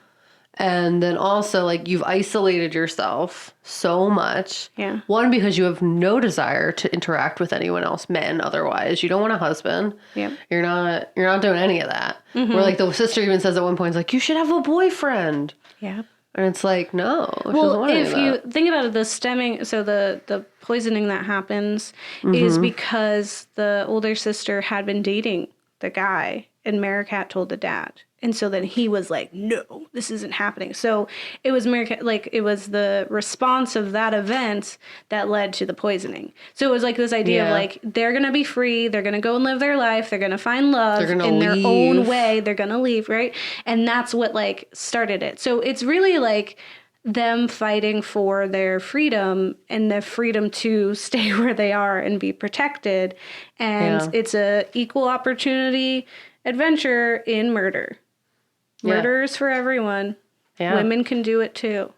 And then also, like, you've isolated yourself so much. Yeah. One, because you have no desire to interact with anyone else, men, otherwise. You don't want a husband. Yep. You're not doing any of that. Where, like, the sister even says at one point, it's like, you should have a boyfriend. Yeah. And it's like, no. Well, if you think about it, the stemming, so the poisoning that happens is because the older sister had been dating the guy and Merricat told the dad. And so then he was like, no, this isn't happening. So it was it was the response of that event that led to the poisoning. So it was like this idea of like, they're going to be free. They're going to go and live their life. They're going to find love in their own way. They're going to leave. Right. And that's what like started it. So it's really like them fighting for their freedom and the freedom to stay where they are and be protected. And it's a equal opportunity adventure in murder. Murderers for everyone. Yeah. Women can do it too.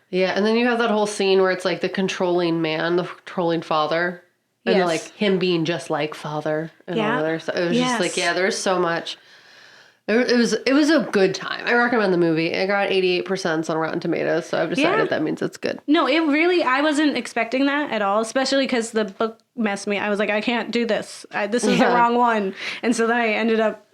Yeah, and then you have that whole scene where it's like the controlling man, the controlling father, and like him being just like father and all other stuff. It was just like, there's so much. It was a good time. I recommend the movie. It got 88% on Rotten Tomatoes, so I've decided that means it's good. No, I wasn't expecting that at all, especially because the book messed me. I was like, I can't do this. This is the wrong one. And so then I ended up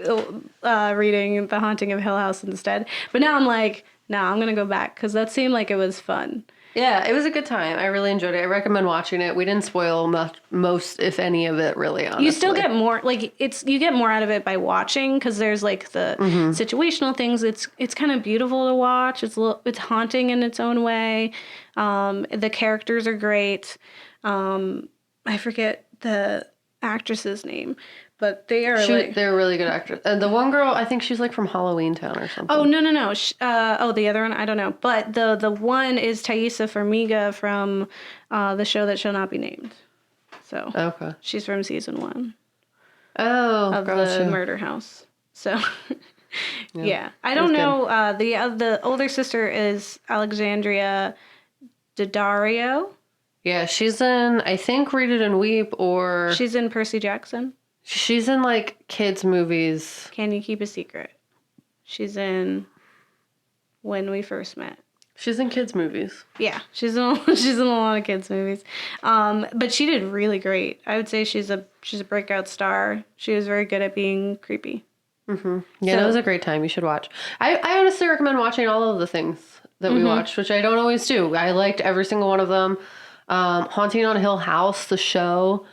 reading The Haunting of Hill House instead. But now I'm like, I'm going to go back because that seemed like it was fun. Yeah, it was a good time. I really enjoyed it. I recommend watching it. We didn't spoil most, if any, of it, really, honestly. You still get more, like, you get more out of it by watching, because there's, like, the situational things. It's kind of beautiful to watch. It's haunting in its own way. The characters are great. I forget the actress's name, but they are they're really good actors. And the one girl, I think she's like from Halloween Town or something. Oh, no. The other one, I don't know. But the one is Thaisa Farmiga from the show that shall not be named. So she's from season 1. Oh, of the Murder House. So I don't know. The older sister is Alexandria Daddario. Yeah, she's in, I think, Read It and Weep, or she's in Percy Jackson. She's in, like, kids' movies. Can You Keep a Secret? She's in When We First Met. She's in kids' movies. Yeah, she's in a lot of kids' movies. But she did really great. I would say she's a breakout star. She was very good at being creepy. Mm-hmm. Yeah, that was a great time. You should watch. I honestly recommend watching all of the things that we watched, which I don't always do. I liked every single one of them. Haunting on Hill House, the show.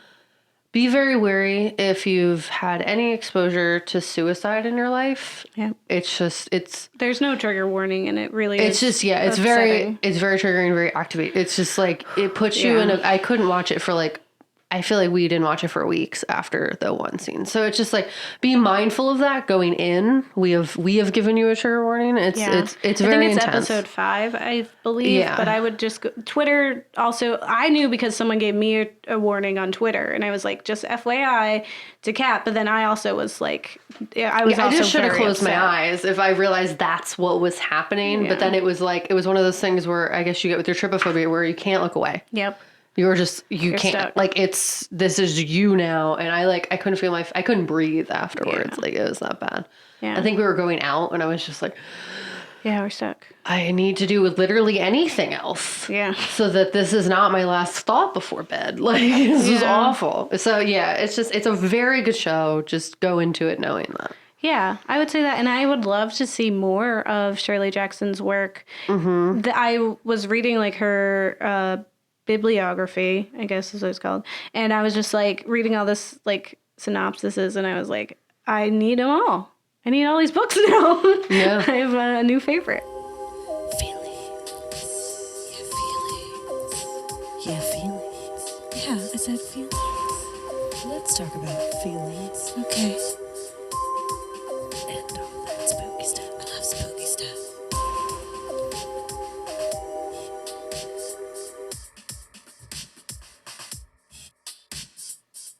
Be very wary if you've had any exposure to suicide in your life. Yeah. There's no trigger warning, and it really is. It's very triggering, very activating. It's just like, it puts you in I couldn't watch it for like, I feel like we didn't watch it for weeks after the one scene. So it's just like, be mindful of that going in. We have given you a trigger warning. It's very intense. I think it's episode 5, I believe. Yeah. But I would just go, Twitter also, I knew because someone gave me a warning on Twitter, and I was like, just FYI to Kat. But then I also was like, I just should have closed my eyes if I realized that's what was happening. Yeah. But then it was one of those things where I guess you get with your trypophobia where you can't look away. Yep. You're can't, stuck. Like, this is you now. And I couldn't feel I couldn't breathe afterwards. Yeah. Like, it was that bad. Yeah. I think we were going out and I was just like, yeah, we're stuck. I need to do literally anything else. Yeah. So that this is not my last thought before bed. Like, this is awful. So yeah, it's a very good show. Just go into it knowing that. Yeah, I would say that. And I would love to see more of Shirley Jackson's work. Mm-hmm. I was reading like her, bibliography, I guess is what it's called. And I was just like reading all this like synopsises, and I was like, I need them all. I need all these books now. Yeah. I have a new favorite. Feelings. Yeah, feelings. Yeah, I said feelings. Let's talk about feelings. Okay. And all that spooky stuff. I love spooky stuff.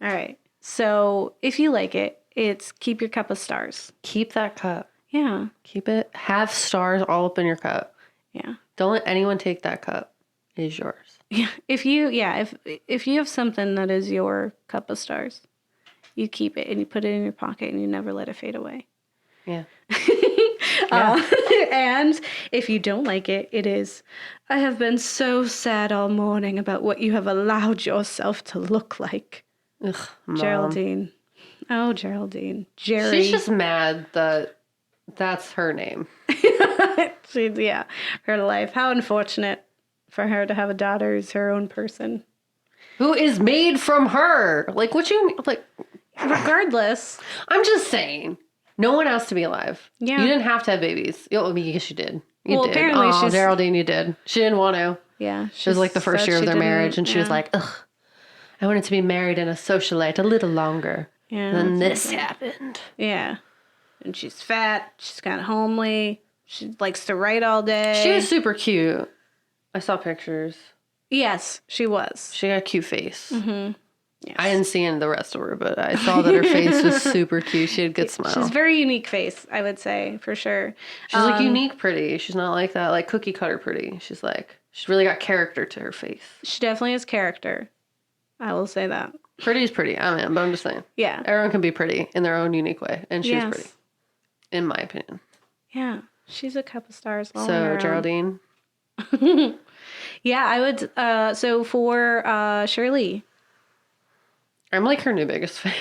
All right. So if you like it, it's keep your cup of stars. Keep that cup. Yeah. Keep it. Have stars all up in your cup. Yeah. Don't let anyone take that cup. It is yours. Yeah. If you have something that is your cup of stars, you keep it and you put it in your pocket and you never let it fade away. Yeah. And if you don't like it, it is, I have been so sad all morning about what you have allowed yourself to look like. Ugh, Mom. Geraldine. Oh, Geraldine. Jerry. She's just mad that that's her name. Her life. How unfortunate for her to have a daughter who's her own person. Who is made from her. Like, what you, like... Regardless. I'm just saying. No one has to be alive. Yeah. You didn't have to have babies. I mean, yes, you did. You did. Apparently she's... Geraldine, you did. She didn't want to. Yeah. It was like the first year of their marriage, and she was like, ugh, I wanted to be married in a socialite a little longer. Yeah. And then this happened. Yeah. And she's fat. She's kind of homely. She likes to write all day. She was super cute. I saw pictures. Yes, she was. She got a cute face. Mm-hmm. Yes. I didn't see the rest of her, but I saw that her face was super cute. She had a good smile. She's a very unique face, I would say, for sure. She's like unique pretty. She's not like that, like cookie cutter pretty. She's really got character to her face. She definitely has character. I will say that. Pretty is pretty. I mean, but I'm just saying. Yeah. Everyone can be pretty in their own unique way. And she was pretty. In my opinion. Yeah. She's a couple stars. So, Geraldine. Yeah, I would. So for Shirley. I'm like her new biggest fan.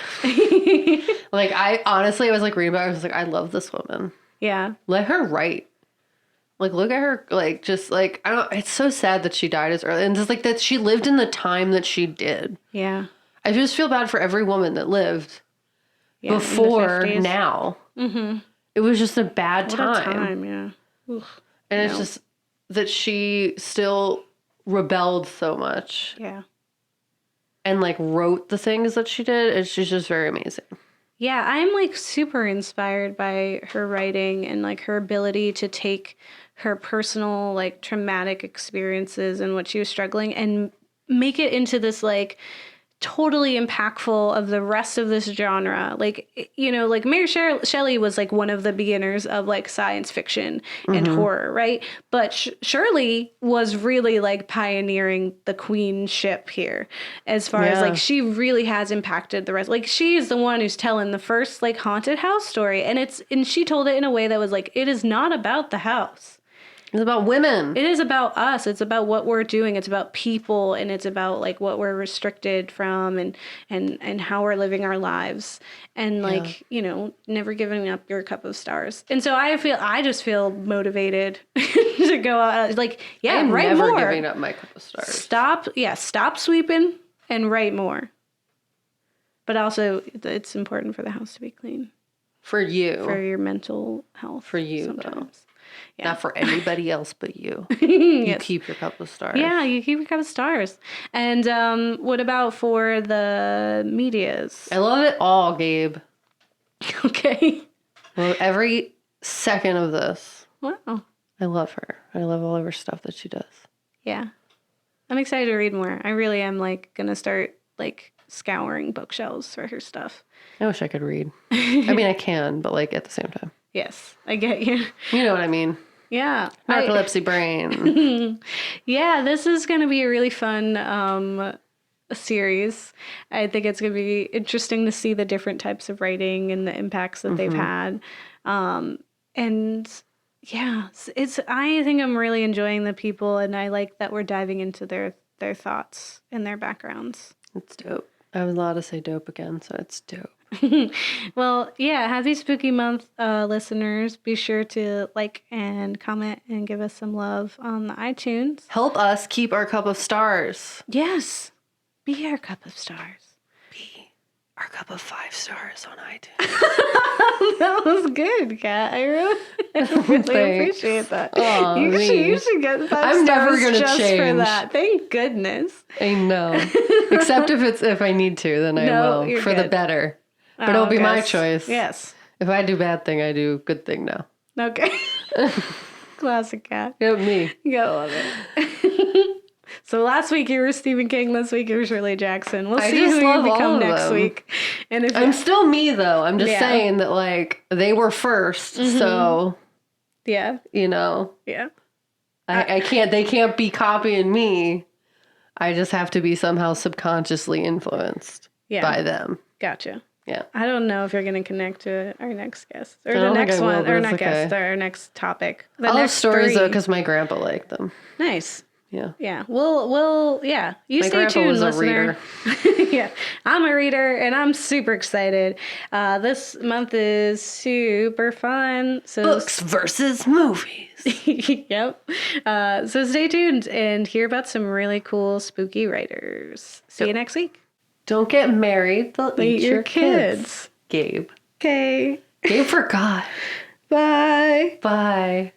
Like, I was like reading about her. I was like, I love this woman. Yeah. Let her write. Like, look at her, like, just like, I don't, it's so sad that she died as early. And just like that she lived in the time that she did. Yeah. I just feel bad for every woman that lived before now. Mm-hmm. It was just a bad time. Yeah. Oof. And it's just that she still rebelled so much. Yeah. And like wrote the things that she did. And she's just very amazing. Yeah, I'm like super inspired by her writing and like her ability to take her personal like traumatic experiences and what she was struggling and make it into this like totally impactful of the rest of this genre. Like, you know, like Mary Shelley was like one of the beginners of like science fiction and horror, right? But Shirley was really like pioneering the queenship here as far as like she really has impacted the rest. Like she is the one who's telling the first like haunted house story, and she told it in a way that was like, it is not about the house. It's about women. It is about us. It's about what we're doing. It's about people, and it's about like what we're restricted from and how we're living our lives. And like, you know, never giving up your cup of stars. And so I just feel motivated to go out like, I'm write never more. giving up my cup of stars. Stop sweeping and write more. But also it's important for the house to be clean. For you. For your mental health. For you sometimes. though. Yeah. Not for anybody else but you. You keep your cup of stars. Yeah, you keep your cup of stars. And what about for the medias? I love it all, Gabe. Okay. Well, every second of this. Wow. I love her. I love all of her stuff that she does. Yeah. I'm excited to read more. I really am like going to start like scouring bookshelves for her stuff. I wish I could read. I mean, I can, but like at the same time. Yes, I get you. You know what I mean. Yeah. Narcolepsy brain. Yeah, this is going to be a really fun series. I think it's going to be interesting to see the different types of writing and the impacts that they've had. And yeah, I think I'm really enjoying the people, and I like that we're diving into their thoughts and their backgrounds. It's dope. I was allowed to say dope again, so it's dope. Well, yeah, happy spooky month, listeners. Be sure to like and comment and give us some love on the iTunes. Help us keep our cup of stars. Yes. Be our cup of stars. Be our cup of 5 stars on iTunes. That was good, Kat. I really appreciate that. Oh, you should get 5 I'm stars never gonna just change. for that. Thank goodness. I know. Except if I need to, then I will. you're For the good. better. But it'll be my yes. choice. Yes. If I do bad thing, I do good thing now. Okay. Classic Cat. Yep, me. You gotta love it. So last week you were Stephen King. This week you're Shirley Jackson. We'll see who you become next week. And if I'm still me though. I'm just saying that like they were first, so yeah, you know. Yeah. I can't. They can't be copying me. I just have to be somehow subconsciously influenced by them. Gotcha. Yeah. I don't know if you're going to connect to our next guest or I the don't think next I will, one, but or it's not okay. guest, or our next topic. The I love next stories 3. though because my grandpa liked them. Nice. Yeah. Yeah. We'll yeah. You My stay grandpa tuned, was a listener. Yeah. I'm a reader and I'm super excited. This month is super fun. So Books versus movies. Yep. So stay tuned and hear about some really cool spooky writers. See you next week. Don't get married. They'll eat your kids. Gabe. Okay. Game for God. Bye. Bye.